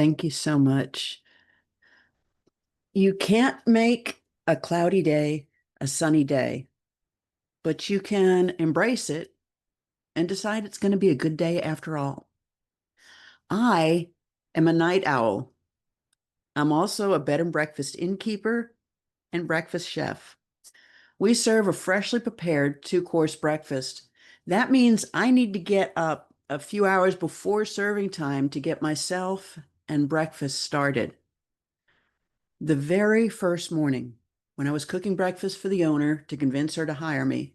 Thank you so much. You can't make a cloudy day a sunny day, but you can embrace it and decide it's going to be a good day after all. I am a night owl. I'm also a bed and breakfast innkeeper and breakfast chef. We serve a freshly prepared two-course breakfast. That means I need to get up a few hours before serving time to get myself and breakfast started. The very first morning, when I was cooking breakfast for the owner to convince her to hire me,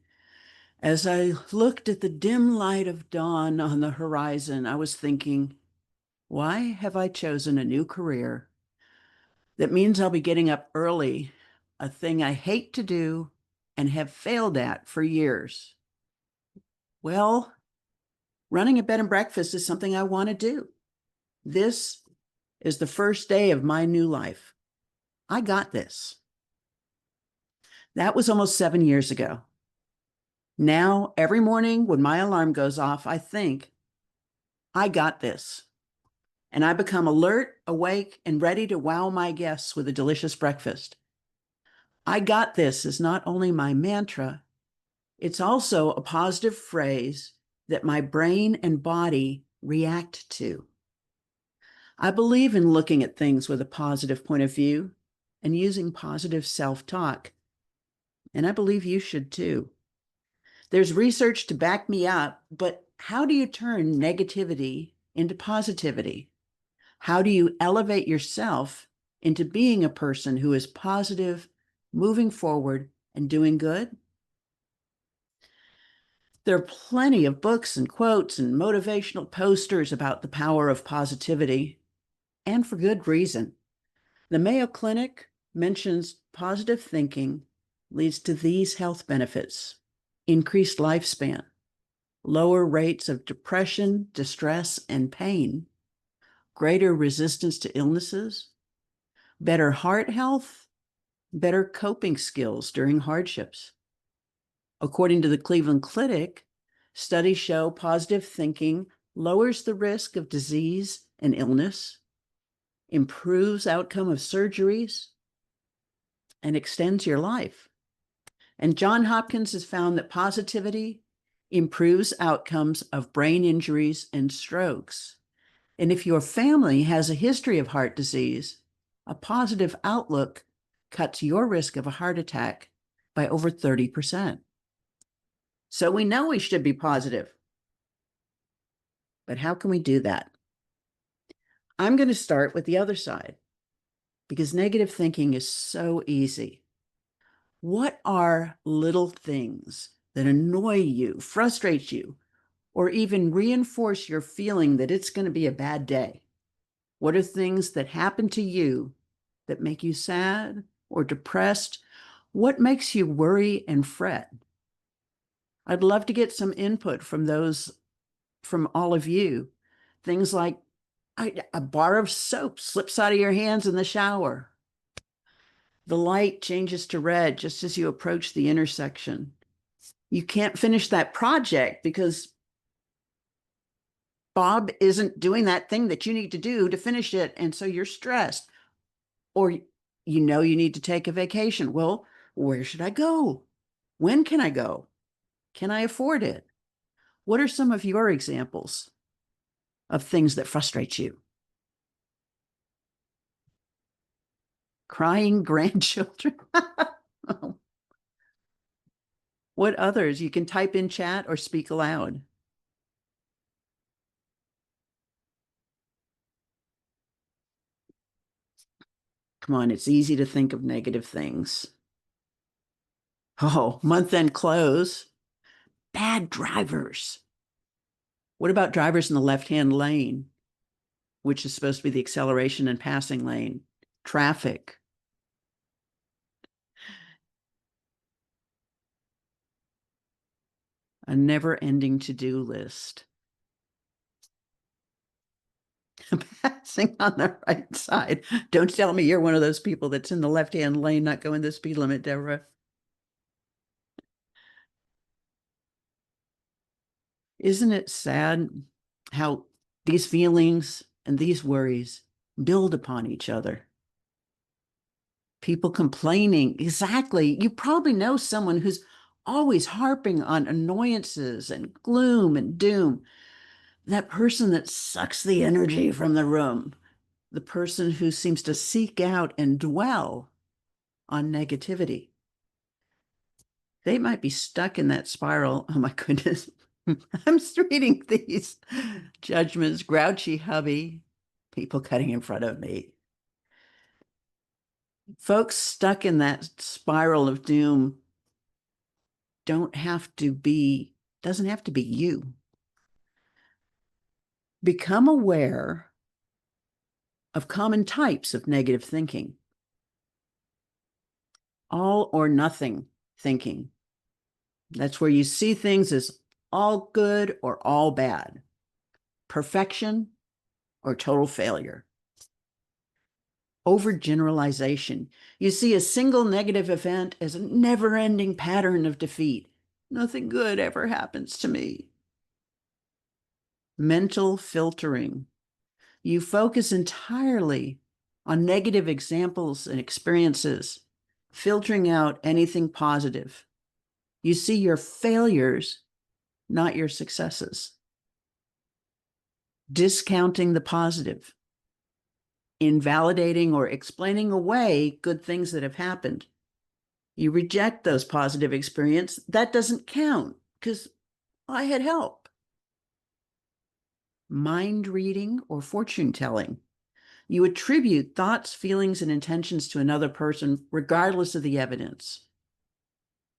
as I looked at the dim light of dawn on the horizon, I was thinking, why have I chosen a new career that means I'll be getting up early, a thing I hate to do and have failed at for years? Well, running a bed and breakfast is something I want to do. This is the first day of my new life. I got this. That was almost 7 years ago. Now, every morning when my alarm goes off, I think, I got this. And I become alert, awake, and ready to wow my guests with a delicious breakfast. I got this is not only my mantra, it's also a positive phrase that my brain and body react to. I believe in looking at things with a positive point of view and using positive self-talk. And I believe you should too. There's research to back me up, but how do you turn negativity into positivity? How do you elevate yourself into being a person who is positive, moving forward, and doing good? There are plenty of books and quotes and motivational posters about the power of positivity, and for good reason. The Mayo Clinic mentions positive thinking leads to these health benefits: increased lifespan, lower rates of depression, distress, and pain, greater resistance to illnesses, better heart health, better coping skills during hardships. According to the Cleveland Clinic, studies show positive thinking lowers the risk of disease and illness, improves outcome of surgeries, and extends your life. And Johns Hopkins has found that positivity improves outcomes of brain injuries and strokes. And if your family has a history of heart disease, a positive outlook cuts your risk of a heart attack by over 30%. So we know we should be positive. But how can we do that? I'm going to start with the other side because negative thinking is so easy. What are little things that annoy you, frustrate you, or even reinforce your feeling that it's going to be a bad day? What are things that happen to you that make you sad or depressed? What makes you worry and fret? I'd love to get some input from all of you. Things like a bar of soap slips out of your hands in the shower. The light changes to red just as you approach the intersection. You can't finish that project because Bob isn't doing that thing that you need to do to finish it, and so you're stressed. Or you know you need to take a vacation. Well, where should I go? When can I go? Can I afford it? What are some of your examples of things that frustrate you? Crying grandchildren? What others? You can type in chat or speak aloud. Come on, it's easy to think of negative things. Oh, month-end close. Bad drivers. What about drivers in the left-hand lane, which is supposed to be the acceleration and passing lane? Traffic. A never-ending to-do list. Passing on the right side. Don't tell me you're one of those people that's in the left-hand lane, not going the speed limit, Deborah. Isn't it sad how these feelings and these worries build upon each other. People complaining, exactly. You probably know someone who's always harping on annoyances and gloom and doom. That person that sucks the energy from the room, the person who seems to seek out and dwell on negativity. They might be stuck in that spiral. Oh my goodness. I'm reading these judgments, grouchy hubby, people cutting in front of me. Folks stuck in that spiral of doom doesn't have to be you. Become aware of common types of negative thinking. All or nothing thinking. That's where you see things as all good or all bad, perfection or total failure. Overgeneralization. You see a single negative event as a never-ending pattern of defeat. Nothing good ever happens to me. Mental filtering. You focus entirely on negative examples and experiences, filtering out anything positive. You see your failures, not your successes. Discounting the positive, invalidating or explaining away good things that have happened. You reject those positive experiences. That doesn't count because I had help. Mind reading or fortune telling. You attribute thoughts, feelings, and intentions to another person, regardless of the evidence.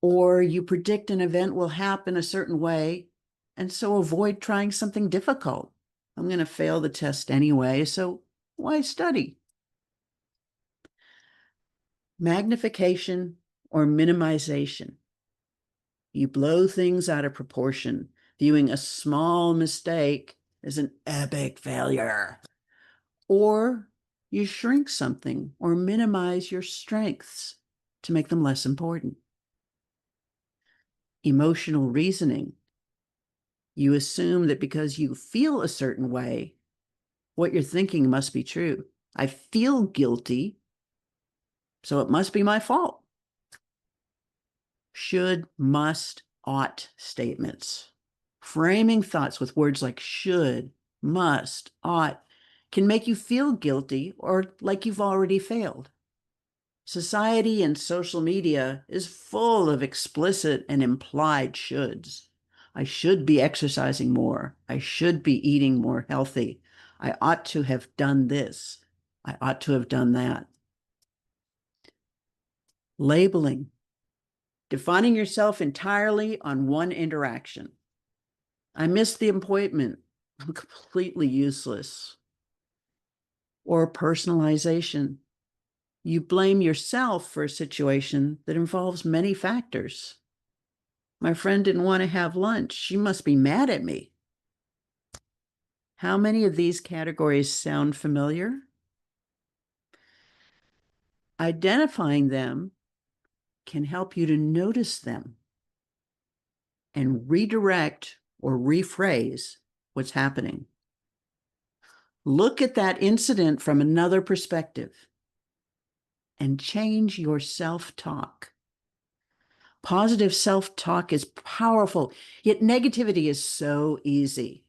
Or you predict an event will happen a certain way, and so avoid trying something difficult. I'm going to fail the test anyway, so why study? Magnification or minimization. You blow things out of proportion, viewing a small mistake as an epic failure. Or you shrink something or minimize your strengths to make them less important. Emotional reasoning. You assume that because you feel a certain way, what you're thinking must be true. I feel guilty, so it must be my fault. Should, must, ought statements. Framing thoughts with words like should, must, ought can make you feel guilty or like you've already failed. Society and social media is full of explicit and implied shoulds. I should be exercising more. I should be eating more healthy. I ought to have done this. I ought to have done that. Labeling. Defining yourself entirely on one interaction. I missed the appointment. I'm completely useless. Or personalization. You blame yourself for a situation that involves many factors. My friend didn't want to have lunch. She must be mad at me. How many of these categories sound familiar? Identifying them can help you to notice them and redirect or rephrase what's happening. Look at that incident from another perspective and change your self-talk. Positive self-talk is powerful, yet negativity is so easy.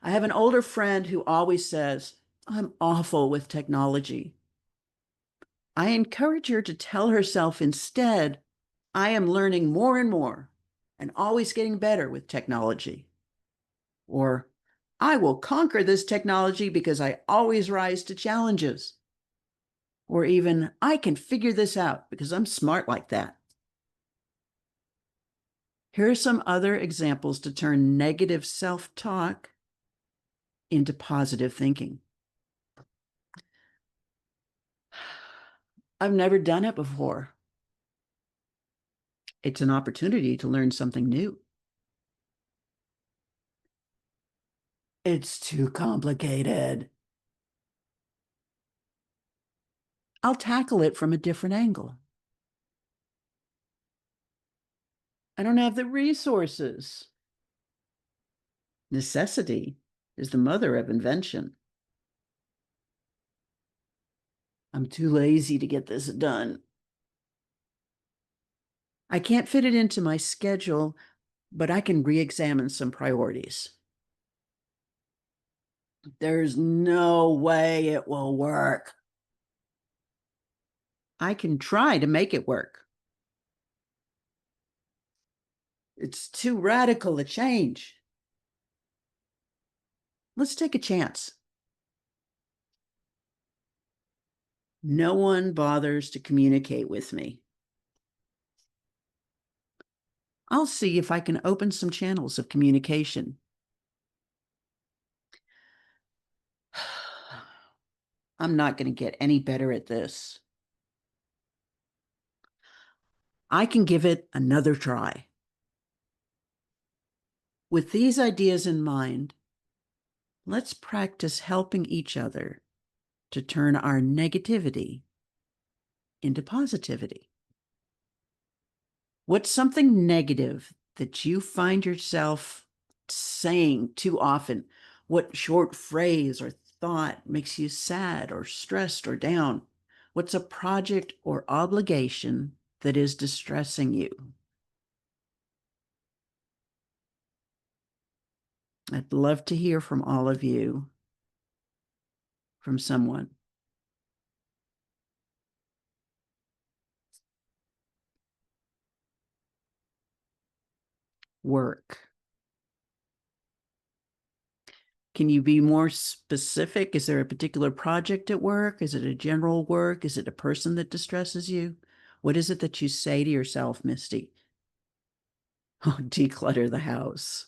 I have an older friend who always says, I'm awful with technology. I encourage her to tell herself instead, I am learning more and more and always getting better with technology. Or, I will conquer this technology because I always rise to challenges. Or even, I can figure this out because I'm smart like that. Here are some other examples to turn negative self-talk into positive thinking. I've never done it before. It's an opportunity to learn something new. It's too complicated. I'll tackle it from a different angle. I don't have the resources. Necessity is the mother of invention. I'm too lazy to get this done. I can't fit it into my schedule, but I can re-examine some priorities. There's no way it will work. I can try to make it work. It's too radical a change. Let's take a chance. No one bothers to communicate with me. I'll see if I can open some channels of communication. I'm not going to get any better at this. I can give it another try. With these ideas in mind, let's practice helping each other to turn our negativity into positivity. What's something negative that you find yourself saying too often? What short phrase or thought makes you sad or stressed or down? What's a project or obligation that is distressing you? I'd love to hear from all of you, from someone. Work. Can you be more specific? Is there a particular project at work? Is it a general work? Is it a person that distresses you? What is it that you say to yourself, Misty? Oh, declutter the house.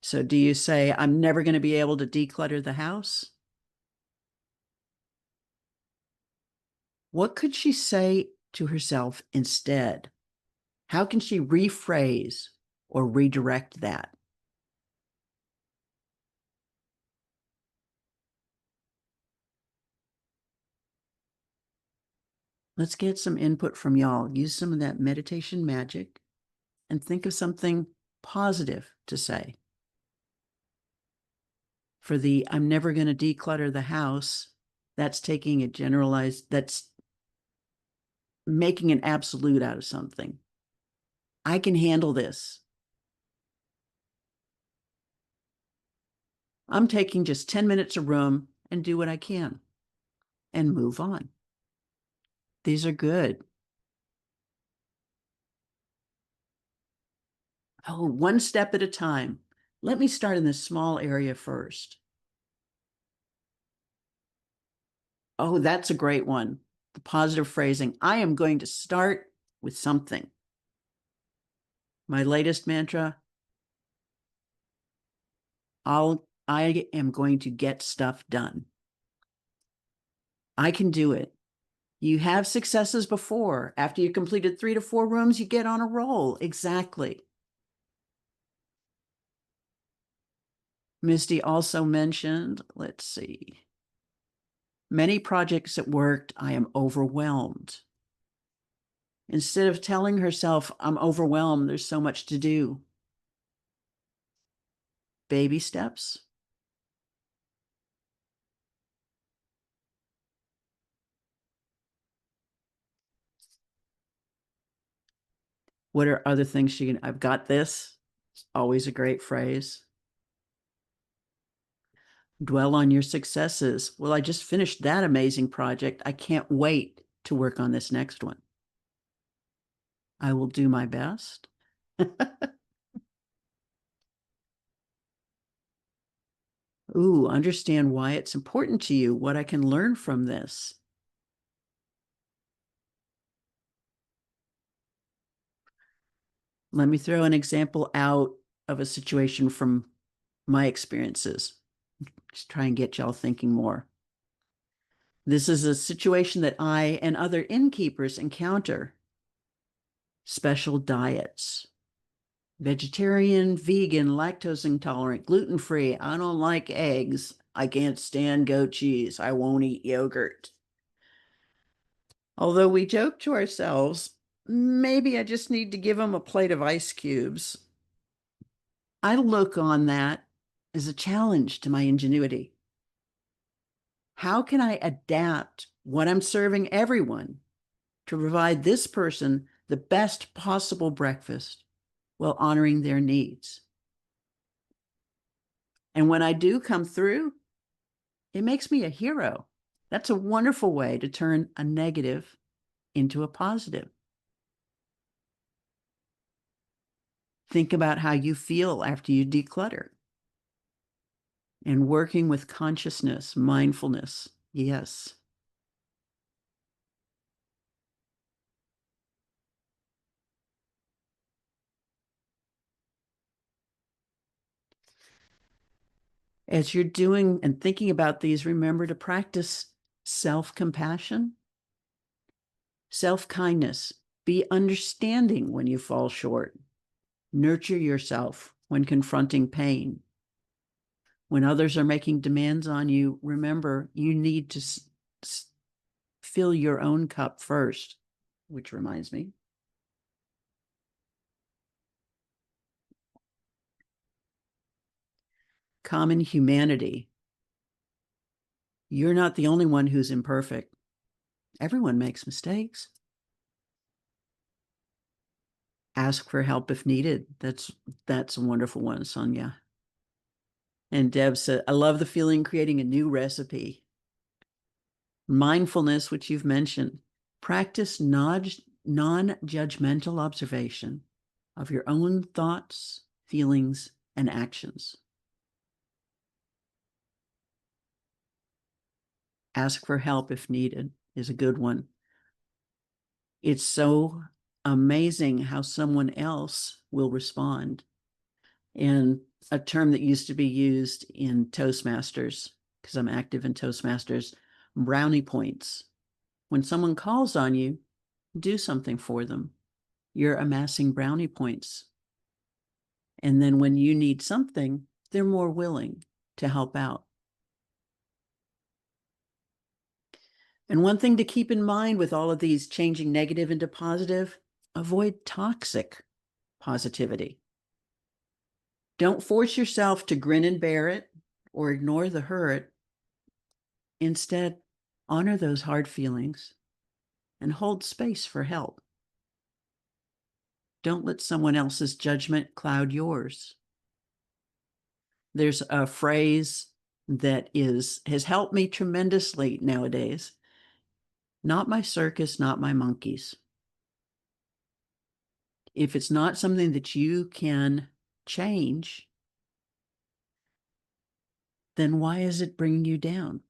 So do you say, I'm never going to be able to declutter the house? What could she say to herself instead? How can she rephrase or redirect that? Let's get some input from y'all. Use some of that meditation magic and think of something positive to say. For the I'm never going to declutter the house, that's taking a generalized, that's making an absolute out of something. I can handle this. I'm taking just 10 minutes a room and do what I can and move on. These are good. Oh, one step at a time. Let me start in this small area first. Oh, that's a great one. The positive phrasing. I am going to start with something. My latest mantra, I am going to get stuff done. I can do it. You have successes before. After you completed 3 to 4 rooms, you get on a roll. Exactly. Misty also mentioned, let's see, many projects at work, I am overwhelmed. Instead of telling herself, I'm overwhelmed, there's so much to do. Baby steps. What are other things she can, I've got this. It's always a great phrase. Dwell on your successes. Well, I just finished that amazing project. I can't wait to work on this next one. I will do my best. Ooh, understand why it's important to you, what I can learn from this. Let me throw an example out of a situation from my experiences. Just try and get y'all thinking more. This is a situation that I and other innkeepers encounter. Special diets. Vegetarian, vegan, lactose intolerant, gluten-free. I don't like eggs. I can't stand goat cheese. I won't eat yogurt. Although we joke to ourselves, maybe I just need to give them a plate of ice cubes. I look on that as a challenge to my ingenuity. How can I adapt what I'm serving everyone to provide this person the best possible breakfast while honoring their needs? And when I do come through, it makes me a hero. That's a wonderful way to turn a negative into a positive. Think about how you feel after you declutter. And working with consciousness, mindfulness, yes. As you're doing and thinking about these, remember to practice self-compassion, self-kindness. Be understanding when you fall short. Nurture yourself when confronting pain. When others are making demands on you, remember you need to fill your own cup first, which reminds me. Common humanity. You're not the only one who's imperfect. Everyone makes mistakes. Ask for help if needed. That's a wonderful one, Sonia. And Deb said, I love the feeling creating a new recipe. Mindfulness, which you've mentioned. Practice non-judgmental observation of your own thoughts, feelings, and actions. Ask for help if needed is a good one. It's so amazing how someone else will respond. And a term that used to be used in Toastmasters, because I'm active in Toastmasters, brownie points. When someone calls on you, do something for them. You're amassing brownie points. And then when you need something, they're more willing to help out. And one thing to keep in mind with all of these changing negative into positive, avoid toxic positivity. Don't force yourself to grin and bear it or ignore the hurt. Instead, honor those hard feelings and hold space for help. Don't let someone else's judgment cloud yours. There's a phrase that has helped me tremendously nowadays. Not my circus, not my monkeys. If it's not something that you can change, then why is it bringing you down?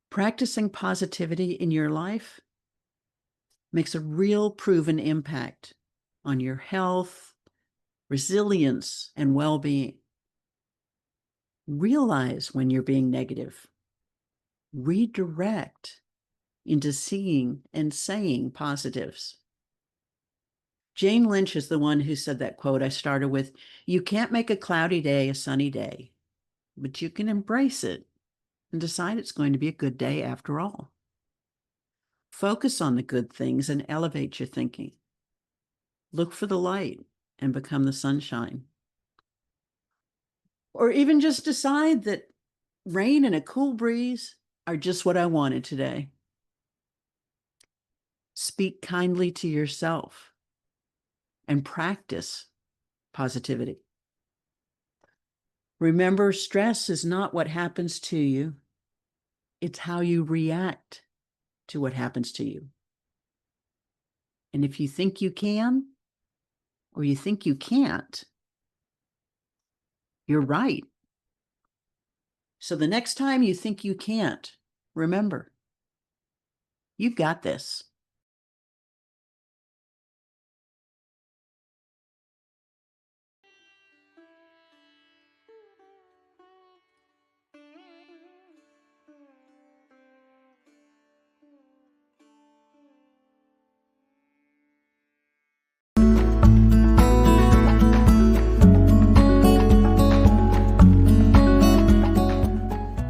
Practicing positivity in your life makes a real proven impact on your health, resilience, and well-being. Realize when you're being negative. Redirect into seeing and saying positives. Jane Lynch is the one who said that quote I started with, you can't make a cloudy day a sunny day, but you can embrace it and decide it's going to be a good day after all. Focus on the good things and elevate your thinking. Look for the light and become the sunshine. Or even just decide that rain and a cool breeze are just what I wanted today. Speak kindly to yourself and practice positivity. Remember, stress is not what happens to you. It's how you react to what happens to you. And if you think you can, or you think you can't, you're right. So the next time you think you can't, remember, you've got this.